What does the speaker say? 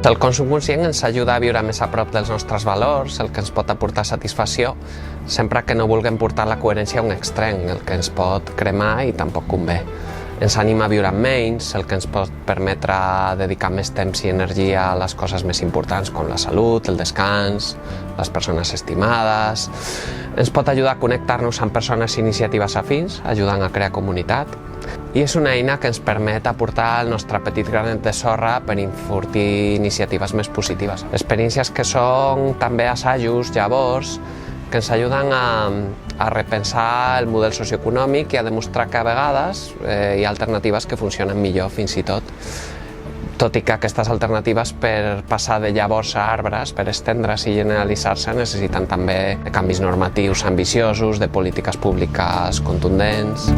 El consum conscient ens ajuda a viure més a prop dels nostres valors, el que ens pot aportar satisfacció, sempre que no vulguem portar la coherència a un extrem, el que ens pot cremar i tampoc convé. Ens anima a viure amb menys, el que ens pot permetre dedicar més temps i energia a les coses més importants, com la salut, el descans, les persones estimades. Ens pot ajudar a connectar-nos amb persones i iniciatives afins, ajudant a crear comunitat. I és una eina que ens permet aportar el nostre petit granet de sorra per enfortir iniciatives més positives. Experiències que són també assajos, llavors, que ens ajuden a repensar el model socioeconòmic i a demostrar que a vegades hi ha alternatives que funcionen millor fins i tot i que aquestes alternatives per passar de llavors a arbres, per estendre's i generalitzar-se, necessiten també de canvis normatius ambiciosos, de polítiques públiques contundents.